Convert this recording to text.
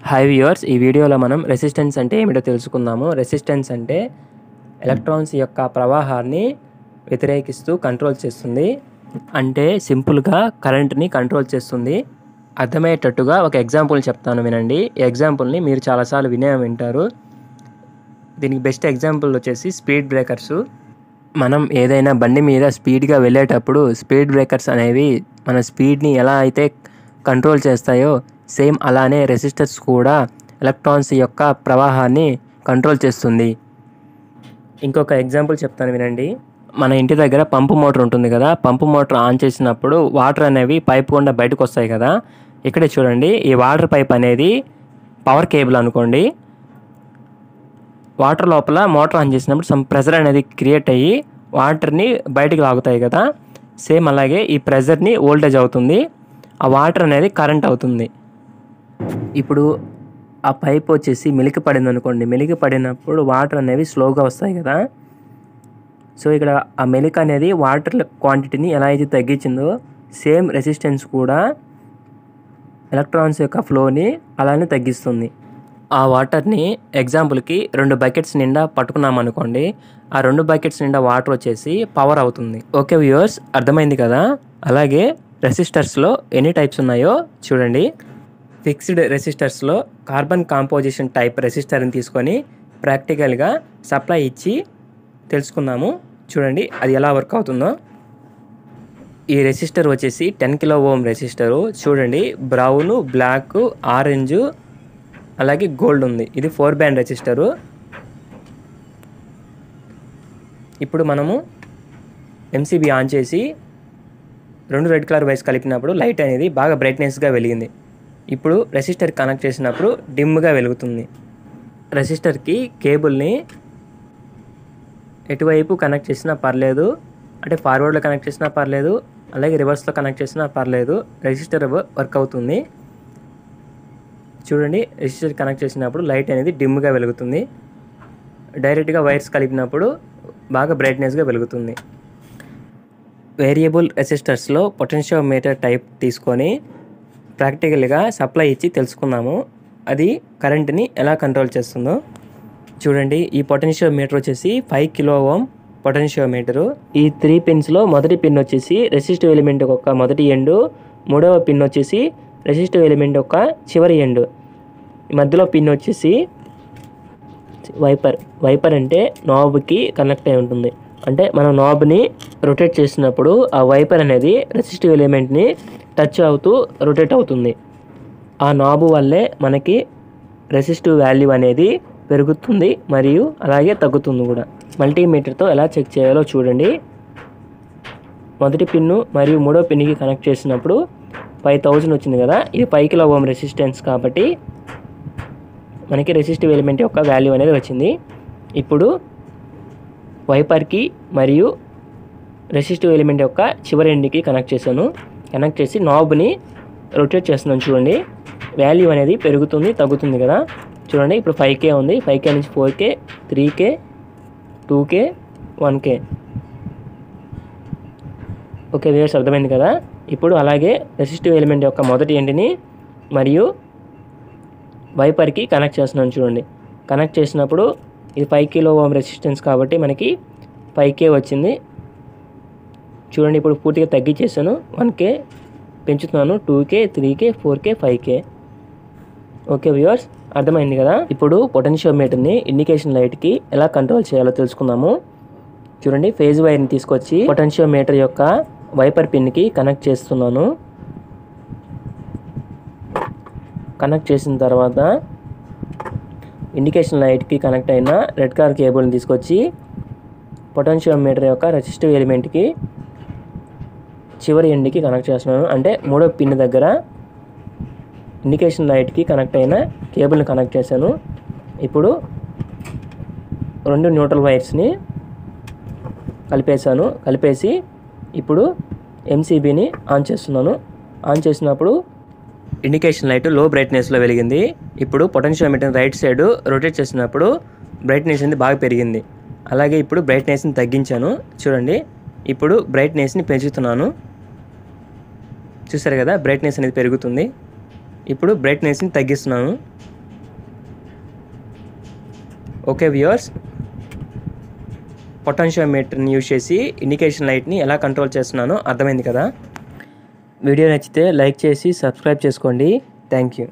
Hi viewers, ఈ వీడియోలో మనం రెసిస్టెన్స్ అంటే ఏమిటో తెలుసుకుందాము. రెసిస్టెన్స్ అంటే ఎలక్ట్రాన్స్ యొక్క ప్రవాహాన్ని వ్యతిరేకిస్తూ కంట్రోల్ చేస్తుంది. అంటే సింపుల్గా కరెంట్ని కంట్రోల్ చేస్తుంది. అర్థమయ్యేటట్టుగా ఒక ఎగ్జాంపుల్ చెప్తాను, వినండి. ఈ ఎగ్జాంపుల్ని మీరు చాలాసార్లు వింటారు. దీనికి బెస్ట్ ఎగ్జాంపుల్ వచ్చేసి స్పీడ్ బ్రేకర్సు. మనం ఏదైనా బండి మీద స్పీడ్గా వెళ్ళేటప్పుడు స్పీడ్ బ్రేకర్స్ అనేవి మన స్పీడ్ని ఎలా అయితే కంట్రోల్ చేస్తాయో సేమ్ అలానే రెసిస్టర్స్ కూడా ఎలక్ట్రాన్స్ యొక్క ప్రవాహాన్ని కంట్రోల్ చేస్తుంది. ఇంకొక ఎగ్జాంపుల్ చెప్తాను, వినండి. మన ఇంటి దగ్గర పంపు మోటార్ ఉంటుంది కదా, పంపు మోటార్ ఆన్ చేసినప్పుడు వాటర్ అనేవి పైప్ గుండా బయటకు వస్తాయి కదా. ఇక్కడే చూడండి, ఈ వాటర్ పైప్ అనేది పవర్ కేబుల్ అనుకోండి. వాటర్ లోపల మోటార్ ఆన్ చేసినప్పుడు సమ్ ప్రెజర్ అనేది క్రియేట్ అయ్యి వాటర్ని బయటికి లాగుతాయి కదా. సేమ్ అలాగే ఈ ప్రెజర్ని వోల్టేజ్ అవుతుంది, ఆ వాటర్ అనేది కరెంట్ అవుతుంది. ఇప్పుడు ఆ పైప్ వచ్చేసి మెలికి పడింది అనుకోండి, మెలికి పడినప్పుడు వాటర్ అనేవి స్లోగా వస్తాయి కదా. సో ఇక్కడ ఆ మెలిక అనేది వాటర్ క్వాంటిటీని ఎలా అయితే తగ్గించిందో సేమ్ రెసిస్టెన్స్ కూడా ఎలక్ట్రాన్స్ యొక్క ఫ్లోని అలానే తగ్గిస్తుంది. ఆ వాటర్ని ఎగ్జాంపుల్కి 2 బకెట్స్ నిండా పట్టుకున్నాం అనుకోండి, ఆ 2 బకెట్స్ నిండా వాటర్ వచ్చేసి పవర్ అవుతుంది. ఓకే వ్యూవర్స్, అర్థమైంది కదా. అలాగే రెసిస్టర్స్లో ఎన్ని టైప్స్ ఉన్నాయో చూడండి. ఫిక్స్డ్ రెసిస్టర్స్లో కార్బన్ కాంపోజిషన్ టైప్ రెసిస్టర్ని తీసుకొని ప్రాక్టికల్గా సప్లై ఇచ్చి తెలుసుకుందాము. చూడండి అది ఎలా వర్క్ అవుతుందో. ఈ రెసిస్టర్ వచ్చేసి 10 కిలో ఓం రెసిస్టరు. చూడండి, బ్రౌను, బ్లాక్, ఆరెంజు అలాగే గోల్డ్ ఉంది. ఇది 4 బ్యాండ్ రెసిస్టరు. ఇప్పుడు మనము ఎంసీబీ ఆన్ చేసి 2 రెడ్ కలర్ వైర్స్ కలిపినప్పుడు లైట్ అనేది బాగా బ్రైట్నెస్గా వెలిగింది. ఇప్పుడు రెసిస్టర్ కనెక్ట్ చేసినప్పుడు డిమ్గా వెలుగుతుంది. రెసిస్టర్కి కేబుల్ని ఎటువైపు కనెక్ట్ చేసినా పర్లేదు, అంటే ఫార్వర్డ్లో కనెక్ట్ చేసినా పర్లేదు, అలాగే రివర్స్లో కనెక్ట్ చేసినా పర్లేదు, రెసిస్టర్ వర్క్ అవుతుంది. చూడండి, రెసిస్టర్ కనెక్ట్ చేసినప్పుడు లైట్ అనేది డిమ్గా వెలుగుతుంది. డైరెక్ట్గా వైర్స్ కలిపినప్పుడు బాగా బ్రైట్నెస్గా వెలుగుతుంది. వేరియబుల్ రెసిస్టర్స్లో పొటెన్షియోమీటర్ టైప్ తీసుకొని ప్రాక్టికల్గా సప్లై ఇచ్చి తెలుసుకుందాము అది కరెంట్ని ఎలా కంట్రోల్ చేస్తుందో. చూడండి, ఈ పొటెన్షియోమీటర్ వచ్చేసి 5 కిలో ఓం పొటెన్షియోమీటరు. ఈ 3 పిన్స్లో మొదటి పిన్ వచ్చేసి రెసిస్టివ్ ఎలిమెంట్ యొక్క మొదటి ఎండు, మూడవ పిన్ వచ్చేసి రెసిస్టివ్ ఎలిమెంట్ యొక్క చివరి ఎండు, మధ్యలో పిన్ వచ్చేసి వైపర్ అంటే నాబ్కి కనెక్ట్ అయి ఉంటుంది. అంటే మనం నాబ్ని రొటేట్ చేసినప్పుడు ఆ వైపర్ అనేది రెసిస్టివ్ ఎలిమెంట్ని టచ్ అవుతూ రొటేట్ అవుతుంది. ఆ నాబు వల్లే మనకి రెసిస్టివ్ వాల్యూ అనేది పెరుగుతుంది మరియు అలాగే తగ్గుతుంది కూడా. మల్టీమీటర్తో ఎలా చెక్ చేయాలో చూడండి. మొదటి పిన్ను మరియు మూడో పిన్కి కనెక్ట్ చేసినప్పుడు 5000 వచ్చింది కదా. ఇది 5 కిలో ఓం రెసిస్టెన్స్ కాబట్టి మనకి రెసిస్టివ్ ఎలిమెంట్ యొక్క వాల్యూ అనేది వచ్చింది. ఇప్పుడు వైపర్కి మరియు రెసిస్టివ్ ఎలిమెంట్ యొక్క చివరి ఎండ్కి కనెక్ట్ చేశాను. కనెక్ట్ చేసి నాబ్ని రొటేట్ చేస్తున్నాను. చూడండి, వాల్యూ అనేది పెరుగుతుంది తగ్గుతుంది కదా. చూడండి, ఇప్పుడు 5K ఉంది. 5K నుంచి 4K, 3K, 2K, 1K. Okay viewers, అర్థమైంది కదా. ఇప్పుడు అలాగే రెసిస్టివ్ ఎలిమెంట్ యొక్క మొదటి ఎండ్ని మరియు వైపర్కి కనెక్ట్ చేస్తున్నాను. చూడండి, కనెక్ట్ చేసినప్పుడు ఇది 5 కిలో ఓం రెసిస్టెన్స్ కాబట్టి మనకి 5K వచ్చింది. చూడండి, ఇప్పుడు పూర్తిగా తగ్గించేసాను. 1K పెంచుతున్నాను. 2K, 3K, 4K, 5K. Okay viewers, అర్థమైంది కదా. ఇప్పుడు పొటెన్షియోమీటర్ని ఇండికేషన్ లైట్కి ఎలా కంట్రోల్ చేయాలో తెలుసుకుందాము. చూడండి, ఫేజ్ వైర్ని తీసుకొచ్చి పొటెన్షియోమీటర్ యొక్క వైపర్ పిన్కి కనెక్ట్ చేస్తున్నాను. కనెక్ట్ చేసిన తర్వాత ఇండికేషన్ లైట్కి కనెక్ట్ అయిన రెడ్ కలర్ కేబుల్ని తీసుకొచ్చి పొటెన్షియోమీటర్ యొక్క రెసిస్టివ్ ఎలిమెంట్కి చివరి ఎండ్కి కనెక్ట్ చేస్తున్నాను. అంటే మూడో పిన్ దగ్గర ఇండికేషన్ లైట్కి కనెక్ట్ అయిన కేబుల్ని కనెక్ట్ చేశాను. ఇప్పుడు 2 న్యూట్రల్ వైర్స్ని కలిపేసి ఇప్పుడు ఎంసీబీని ఆన్ చేస్తున్నాను. ఆన్ చేసినప్పుడు ఇండికేషన్ లైట్ లో బ్రైట్నెస్లో వెలిగింది. ఇప్పుడు పొటెన్షియోమీటర్ రైట్ సైడ్ రొటేట్ చేసినప్పుడు బ్రైట్నెస్ అనేది బాగా పెరిగింది. అలాగే ఇప్పుడు బ్రైట్నెస్ని తగ్గించాను. చూడండి, ఇప్పుడు బ్రైట్నెస్ని పెంచుతున్నాను. చూసారు కదా, బ్రైట్నెస్ అనేది పెరుగుతుంది. ఇప్పుడు బ్రైట్నెస్ని తగ్గిస్తున్నాను. ఓకే వ్యూవర్స్, పొటెన్షియోమీటర్ని యూజ్ చేసి ఇండికేషన్ లైట్ని ఎలా కంట్రోల్ చేస్తున్నానో అర్థమైంది కదా. వీడియో నచ్చితే లైక్ చేసి సబ్స్క్రైబ్ చేసుకోండి. Thank you.